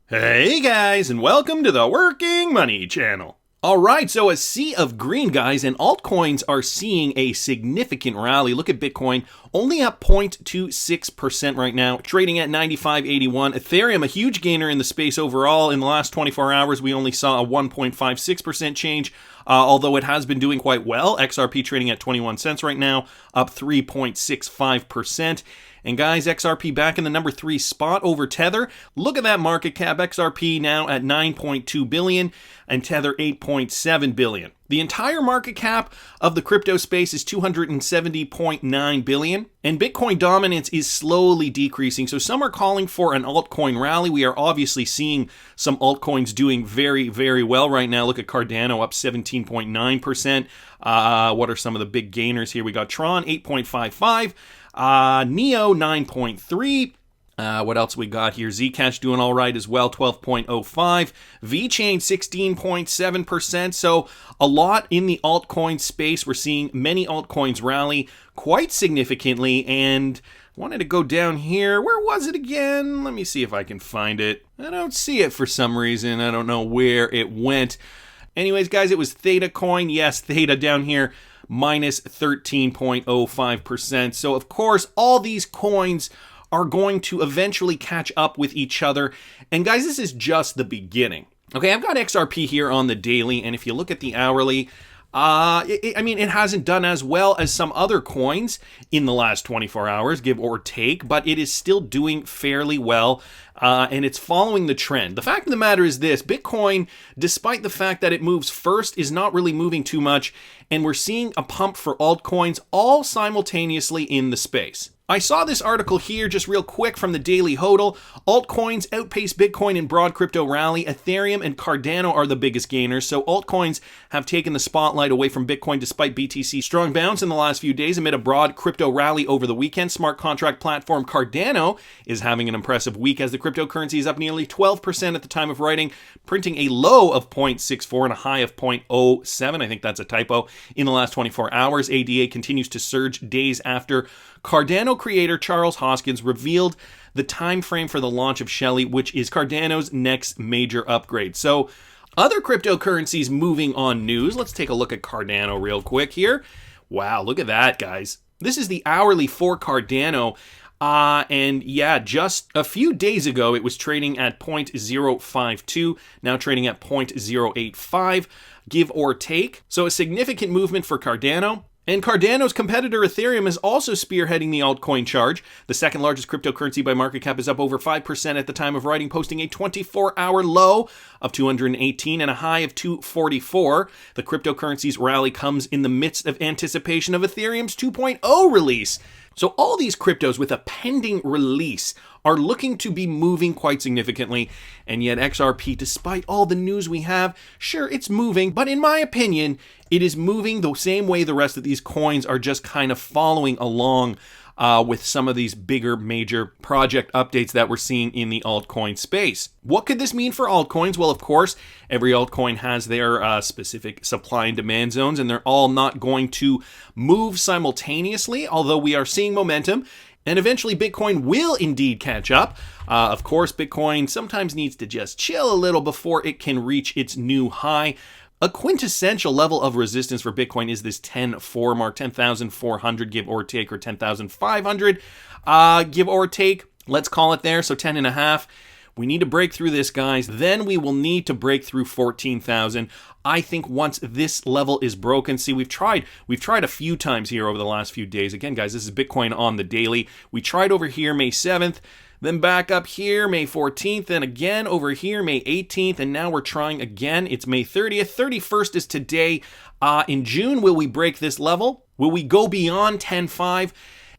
Hey guys, and welcome to the Working Money channel. Alright, so a sea of green, guys, and altcoins are seeing a significant rally. Look at Bitcoin, only up 0.26% right now, trading at 95.81. Ethereum, a huge gainer in the space overall. In the last 24 hours, we only saw a 1.56% change, although it has been doing quite well. XRP trading at 21 cents right now, up 3.65%. And guys, XRP back in the number 3 spot over Tether. Look at that market cap. XRP now at 9.2 billion and Tether 8.7 billion. The entire market cap of the crypto space is 270.9 billion, and Bitcoin dominance is slowly decreasing. So some are calling for an altcoin rally. We are obviously seeing some altcoins doing very, very well right now. Look at Cardano up 17.9%. What are some of the big gainers here? We got Tron 8.55. Neo 9.3. What else we got here? Zcash doing all right as well, 12.05. VeChain 16.7%. So a lot in the altcoin space. We're seeing many altcoins rally quite significantly. And I wanted to go down here. Where was it again? Let me see if I can find it. I don't see it for some reason. I don't know where it went. Anyways, guys, it was Theta Coin. Yes, Theta down here, minus 13.05%. So, of course, all these coins are going to eventually catch up with each other. And, guys, this is just the beginning. Okay, I've got XRP here on the daily, and if you look at the hourly, it hasn't done as well as some other coins in the last 24 hours, give or take, but it is still doing fairly well, and it's following the trend. The fact of the matter is this: Bitcoin, despite the fact that it moves first, is not really moving too much, and we're seeing a pump for altcoins all simultaneously in the space. I saw this article here just real quick from the Daily Hodl. Altcoins outpace Bitcoin in broad crypto rally. Ethereum and Cardano are the biggest gainers. So altcoins have taken the spotlight away from Bitcoin despite BTC's strong bounce in the last few days amid a broad crypto rally over the weekend. Smart contract platform Cardano is having an impressive week as the cryptocurrency is up nearly 12% at the time of writing, printing a low of 0.64 and a high of 0.07. I think that's a typo. In the last 24 hours, ADA continues to surge days after Cardano creator Charles Hoskin revealed the time frame for the launch of Shelley, which is Cardano's next major upgrade. So, other cryptocurrencies moving on news. Let's take a look at Cardano real quick here. Wow, look at that, guys. This is the hourly for Cardano. And yeah, just a few days ago, it was trading at 0.052, now trading at 0.085, give or take. So a significant movement for Cardano. And Cardano's competitor Ethereum is also spearheading the altcoin charge. The second largest cryptocurrency by market cap is up over 5% at the time of writing, posting a 24-hour low of 218 and a high of 244. The cryptocurrency's rally comes in the midst of anticipation of Ethereum's 2.0 release. So all these cryptos with a pending release are looking to be moving quite significantly, and yet XRP, despite all the news we have, sure, it's moving, but in my opinion, it is moving the same way the rest of these coins are just kind of following along with some of these bigger major project updates that we're seeing in the altcoin space. What could this mean for altcoins? Well, of course, every altcoin has their specific supply and demand zones, and they're all not going to move simultaneously, although we are seeing momentum. And eventually Bitcoin will indeed catch up. Of course, Bitcoin sometimes needs to just chill a little before it can reach its new high. A quintessential level of resistance for Bitcoin is this 10.4 mark, 10,400 give or take, or 10,500 give or take. Let's call it there, so 10.5. We need to break through this, guys. Then we will need to break through 14,000. I think once this level is broken, see, we've tried a few times here over the last few days. Again, guys, this is Bitcoin on the daily. We tried over here May 7th, then back up here May 14th, and again over here May 18th, and now we're trying again. It's May 30th. 31st is today. In June, will we break this level? Will we go beyond 10.5?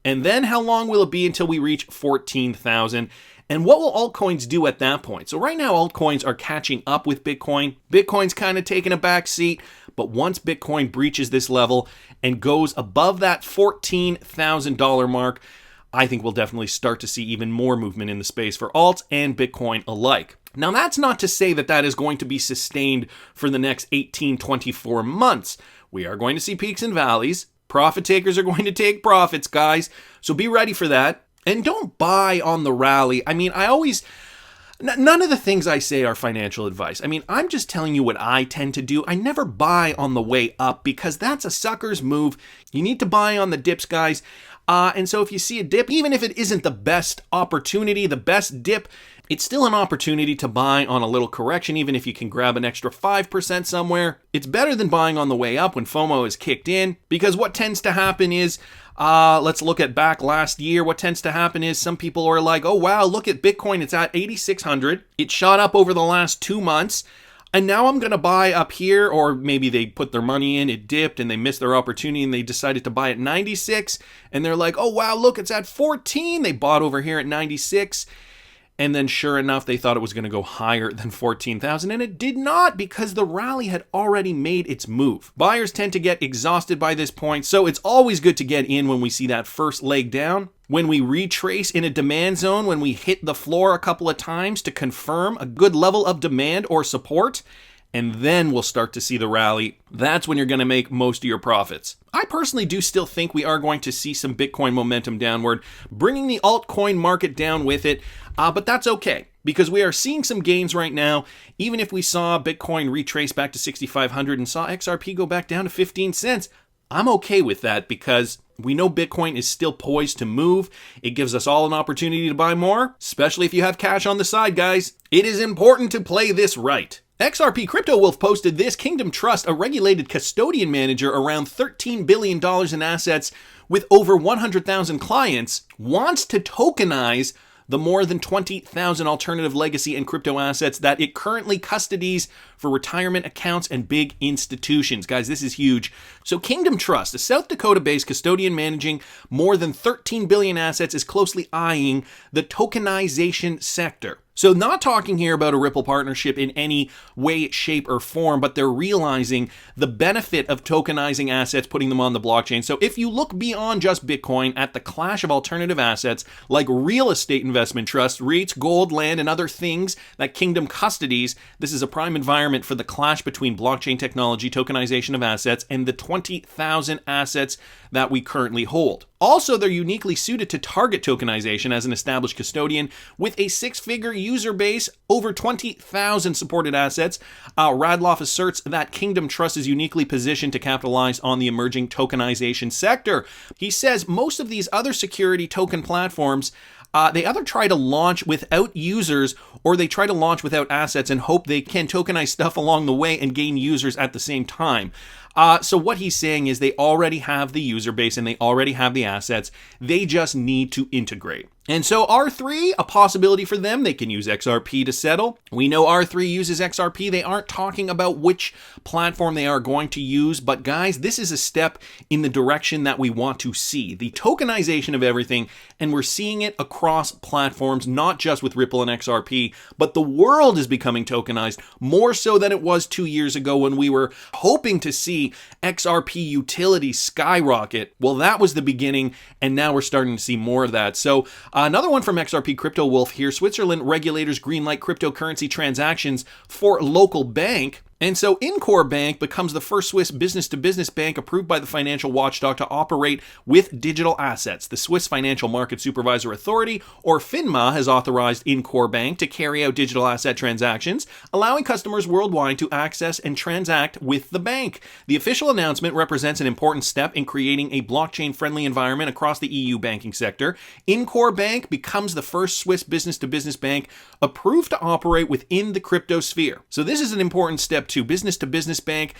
And then how long will it be until we reach 14,000? And what will altcoins do at that point? So right now, altcoins are catching up with Bitcoin. Bitcoin's kind of taking a back seat, but once Bitcoin breaches this level and goes above that $14,000 mark, I think we'll definitely start to see even more movement in the space for alts and Bitcoin alike. Now, that's not to say that that is going to be sustained for the next 18, 24 months. We are going to see peaks and valleys. Profit takers are going to take profits, guys. So be ready for that. And don't buy on the rally. I mean, None of the things I say are financial advice. I mean, I'm just telling you what I tend to do. I never buy on the way up because that's a sucker's move. You need to buy on the dips, guys. And so if you see a dip, even if it isn't the best opportunity, the best dip, it's still an opportunity to buy on a little correction, even if you can grab an extra 5% somewhere. It's better than buying on the way up when FOMO is kicked in, because what tends to happen is, let's look at back last year. What tends to happen is some people are like, oh wow, look at Bitcoin, it's at 8,600. It shot up over the last 2 months. And now I'm going to buy up here, or maybe they put their money in, it dipped, and they missed their opportunity, and they decided to buy at 96, and they're like, oh wow, look, it's at 14. They bought over here at 96, and then sure enough, they thought it was going to go higher than 14,000, and it did not, because the rally had already made its move. Buyers tend to get exhausted by this point, so it's always good to get in when we see that first leg down. When we retrace in a demand zone, when we hit the floor a couple of times to confirm a good level of demand or support, and then we'll start to see the rally. That's when you're going to make most of your profits. I personally do still think we are going to see some Bitcoin momentum downward, bringing the altcoin market down with it, but that's okay, because we are seeing some gains right now. Even if we saw Bitcoin retrace back to 6,500 and saw XRP go back down to 15 cents, I'm okay with that, because we know Bitcoin is still poised to move. It gives us all an opportunity to buy more, especially if you have cash on the side, guys. It is important to play this right. XRP Crypto Wolf posted this: Kingdom Trust, a regulated custodian manager around $13 billion in assets with over 100,000 clients, wants to tokenize the more than 20,000 alternative legacy and crypto assets that it currently custodies for retirement accounts and big institutions. Guys, this is huge. So Kingdom Trust, a South Dakota-based custodian managing more than 13 billion assets, is closely eyeing the tokenization sector. So not talking here about a Ripple partnership in any way, shape, or form, but they're realizing the benefit of tokenizing assets, putting them on the blockchain. So if you look beyond just Bitcoin at the clash of alternative assets like real estate investment trusts, REITs, gold, land, and other things that Kingdom custodies, this is a prime environment for the clash between blockchain technology, tokenization of assets, and the 20,000 assets that we currently hold. Also, they're uniquely suited to target tokenization as an established custodian with a 6-figure user base, over 20,000 supported assets. Radloff asserts that Kingdom Trust is uniquely positioned to capitalize on the emerging tokenization sector. He says most of these other security token platforms, they either try to launch without users or they try to launch without assets and hope they can tokenize stuff along the way and gain users at the same time. So what he's saying is they already have the user base and they already have the assets. They just need to integrate. And so R3, a possibility for them, they can use XRP to settle. We know R3 uses XRP. They aren't talking about which platform they are going to use, but guys, this is a step in the direction that we want to see. The tokenization of everything, and we're seeing it across platforms, not just with Ripple and XRP, but the world is becoming tokenized more so than it was 2 years ago when we were hoping to see XRP utility skyrocket. Well, that was the beginning, and now we're starting to see more of that. So another one from XRP Crypto Wolf here: Switzerland regulators greenlight cryptocurrency transactions for local bank. And so Incor Bank becomes the first Swiss business-to-business bank approved by the financial watchdog to operate with digital assets. The Swiss Financial Market Supervisor Authority, or FINMA, has authorized Incor Bank to carry out digital asset transactions, allowing customers worldwide to access and transact with the bank. The official announcement represents an important step in creating a blockchain-friendly environment across the EU banking sector. Incor Bank becomes the first Swiss business-to-business bank approved to operate within the crypto sphere. So this is an important step to business-to-business bank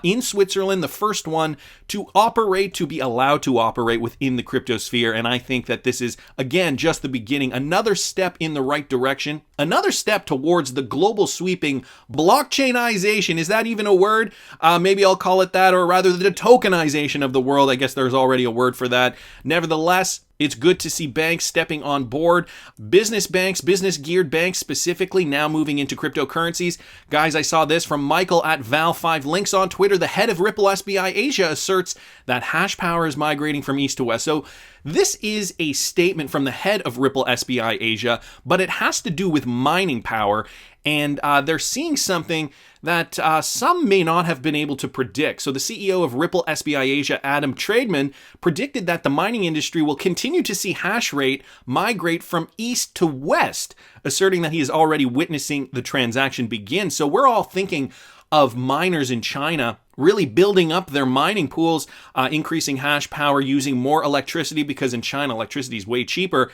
in Switzerland, the first one to operate, to be allowed to operate within the crypto sphere. And I think that this is, again, just the beginning, another step in the right direction, another step towards the global sweeping blockchainization. Is that even a word? Maybe I'll call it that, or rather the tokenization of the world. I guess there's already a word for that. Nevertheless, it's good to see banks stepping on board. Business banks, business-geared banks specifically, now moving into cryptocurrencies. Guys, I saw this from Michael at Val5 Links on Twitter. The head of Ripple SBI Asia asserts that Hashpower is migrating from east to west. So this is a statement from the head of Ripple SBI Asia, but it has to do with mining power. And they're seeing something that some may not have been able to predict. So the CEO of Ripple SBI Asia, Adam Trademan, predicted that the mining industry will continue to see hash rate migrate from east to west, asserting that he is already witnessing the transaction begin. So we're all thinking of miners in China really building up their mining pools, increasing hash power, using more electricity, because in China, electricity is way cheaper.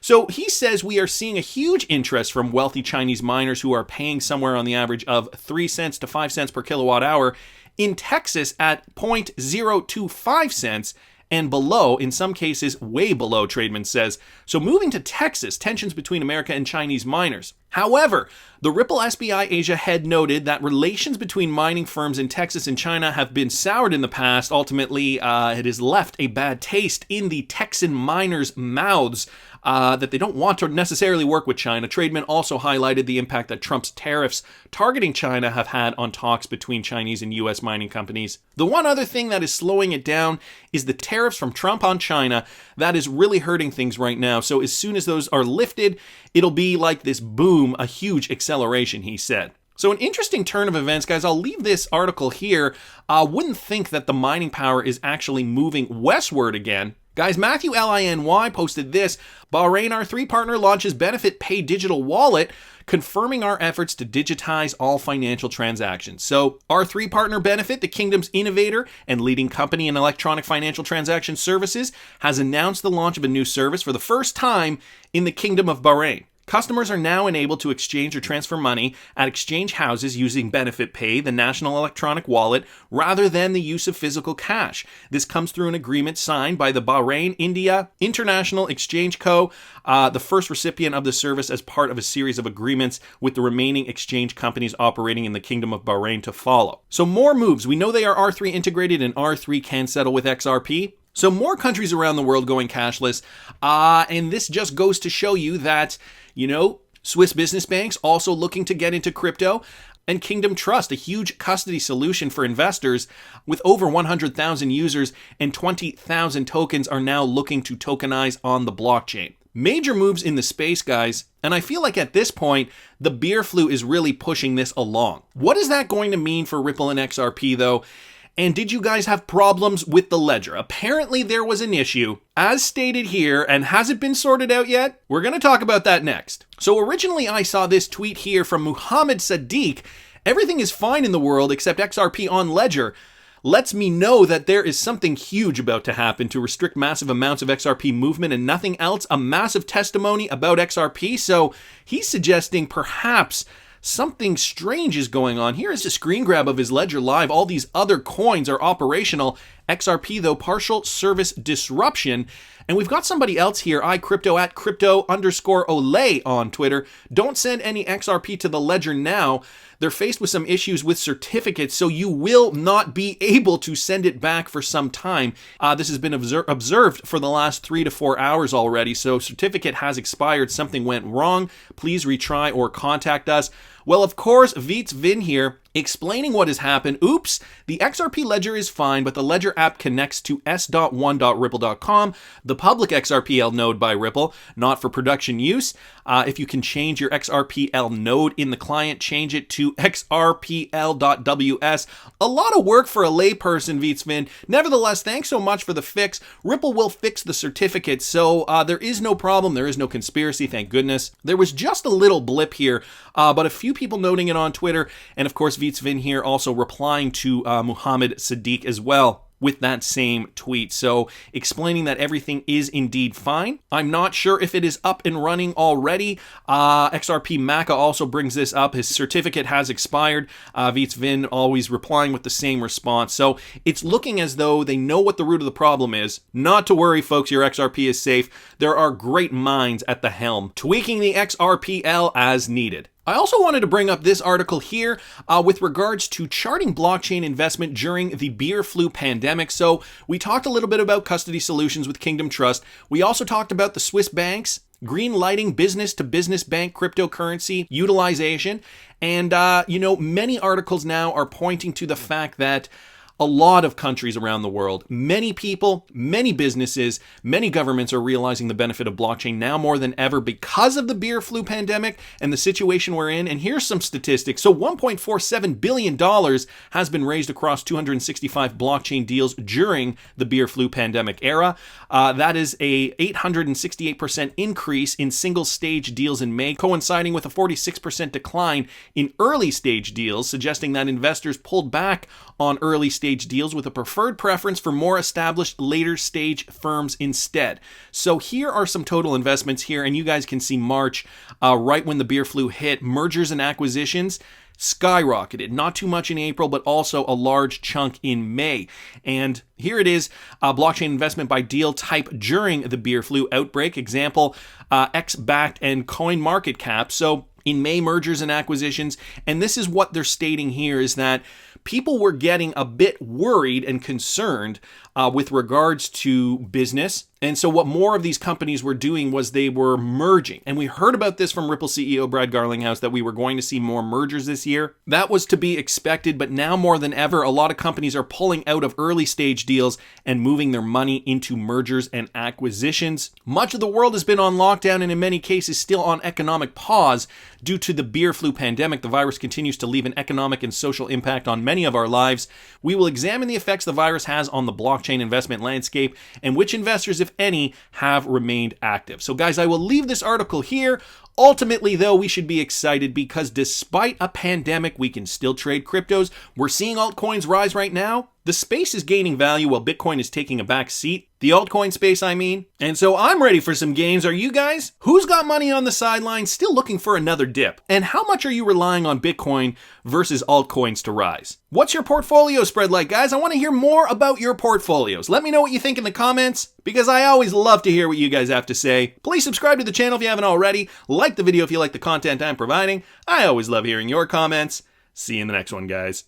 So he says we are seeing a huge interest from wealthy Chinese miners who are paying somewhere on the average of 3 cents to 5 cents per kilowatt hour, in Texas at 0.025 cents and below, in some cases way below, Trademan says. So moving to Texas, tensions between America and Chinese miners. However, the Ripple SBI Asia head noted that relations between mining firms in Texas and China have been soured in the past. Ultimately, it has left a bad taste in the Texan miners' mouths, that they don't want to necessarily work with China. Trademan also highlighted the impact that Trump's tariffs targeting China have had on talks between Chinese and U.S. mining companies. The one other thing that is slowing it down is the tariffs from Trump on China. That is really hurting things right now. So as soon as those are lifted, it'll be like this boom, a huge acceleration, he said. So an interesting turn of events, guys. I'll leave this article here. Wouldn't think that the mining power is actually moving westward again. Guys, Matthew Liny posted this. Bahrain, our 3 partner, launches BenefitPay digital wallet, confirming our efforts to digitize all financial transactions. So our 3 partner Benefit, the kingdom's innovator and leading company in electronic financial transaction services, has announced the launch of a new service for the first time in the Kingdom of Bahrain. Customers are now enabled to exchange or transfer money at exchange houses using BenefitPay, the national electronic wallet, rather than the use of physical cash. This comes through an agreement signed by the Bahrain India International Exchange Co., the first recipient of the service as part of a series of agreements with the remaining exchange companies operating in the Kingdom of Bahrain to follow. So more moves. We know they are R3 integrated, and R3 can settle with XRP. So more countries around the world going cashless, and this just goes to show you that, Swiss business banks also looking to get into crypto, and Kingdom Trust, a huge custody solution for investors with over 100,000 users and 20,000 tokens, are now looking to tokenize on the blockchain. Major moves in the space, guys, and I feel like at this point, the beer flu is really pushing this along. What is that going to mean for Ripple and XRP, though? And did you guys have problems with the ledger? Apparently there was an issue, as stated here, and has it been sorted out yet? We're going to talk about that next. So originally I saw this tweet here from Muhammad Sadiq. Everything is fine in the world except XRP on Ledger. Lets me know that there is something huge about to happen to restrict massive amounts of XRP movement and nothing else. A massive testimony about XRP. So he's suggesting perhaps something strange is going on. Here is a screen grab of his Ledger Live. All these other coins are operational. XRP, though, partial service disruption. And we've got somebody else here, iCrypto at crypto_Olay on Twitter. Don't send any XRP to the Ledger now. They're faced with some issues with certificates, so you will not be able to send it back for some time. This has been observed for the last 3 to 4 hours already, so certificate has expired. Something went wrong. Please retry or contact us. Well, of course, Veets Vin here explaining what has happened. Oops, the XRP Ledger is fine, but the Ledger app connects to s.1.ripple.com, the public XRPL node by Ripple, not for production use. If you can change your XRPL node in the client, change it to xrpl.ws. A lot of work for a layperson, Veets Vin. Nevertheless, thanks so much for the fix. Ripple will fix the certificate, so there is no problem. There is no conspiracy, thank goodness. There was just a little blip here, but a few people noting it on Twitter, and of course Veets Vin here also replying to Muhammad Sadiq as well with that same tweet. So explaining that everything is indeed fine. I'm not sure if it is up and running already. XRP Maka also brings this up. His certificate has expired. Veets Vin always replying with the same response. So it's looking as though they know what the root of the problem is. Not to worry, folks, your XRP is safe. There are great minds at the helm, tweaking the XRPL as needed. I also wanted to bring up this article here with regards to charting blockchain investment during the beer flu pandemic. So we talked a little bit about custody solutions with Kingdom Trust. We also talked about the Swiss banks green lighting business-to-business bank cryptocurrency utilization. And, many articles now are pointing to the fact that a lot of countries around the world, many people, many businesses, many governments are realizing the benefit of blockchain now more than ever because of the beer flu pandemic and the situation we're in. And here's some statistics. So $1.47 billion has been raised across 265 blockchain deals during the beer flu pandemic era. That is a 868% increase in single stage deals in May, coinciding with a 46% decline in early stage deals, suggesting that investors pulled back on early stage deals with a preferred preference for more established later stage firms instead. So here are some total investments here, and you guys can see March, right when the beer flu hit, mergers and acquisitions skyrocketed. Not too much in April, but also a large chunk in May. And here it is, blockchain investment by deal type during the beer flu outbreak. Example, X-backed and coin market cap. So in May, mergers and acquisitions, and this is what they're stating here, is that people were getting a bit worried and concerned with regards to business. And so what more of these companies were doing was they were merging. And we heard about this from Ripple CEO Brad Garlinghouse, that we were going to see more mergers this year. That was to be expected, but now more than ever, a lot of companies are pulling out of early stage deals and moving their money into mergers and acquisitions. Much of the world has been on lockdown and in many cases still on economic pause due to the beer flu pandemic. The virus continues to leave an economic and social impact on many of our lives. We will examine the effects the virus has on the blockchain investment landscape and which investors, if any, have remained active. So guys, I will leave this article here. Ultimately, though, we should be excited because despite a pandemic, we can still trade cryptos. We're seeing altcoins rise right now. The space is gaining value while Bitcoin is taking a back seat. The altcoin space, I mean. And so I'm ready for some gains. Are you guys? Who's got money on the sidelines still looking for another dip? And how much are you relying on Bitcoin versus altcoins to rise? What's your portfolio spread like, guys? I want to hear more about your portfolios. Let me know what you think in the comments, because I always love to hear what you guys have to say. Please subscribe to the channel if you haven't already. Like the video if you like the content I'm providing. I always love hearing your comments. See you in the next one, guys.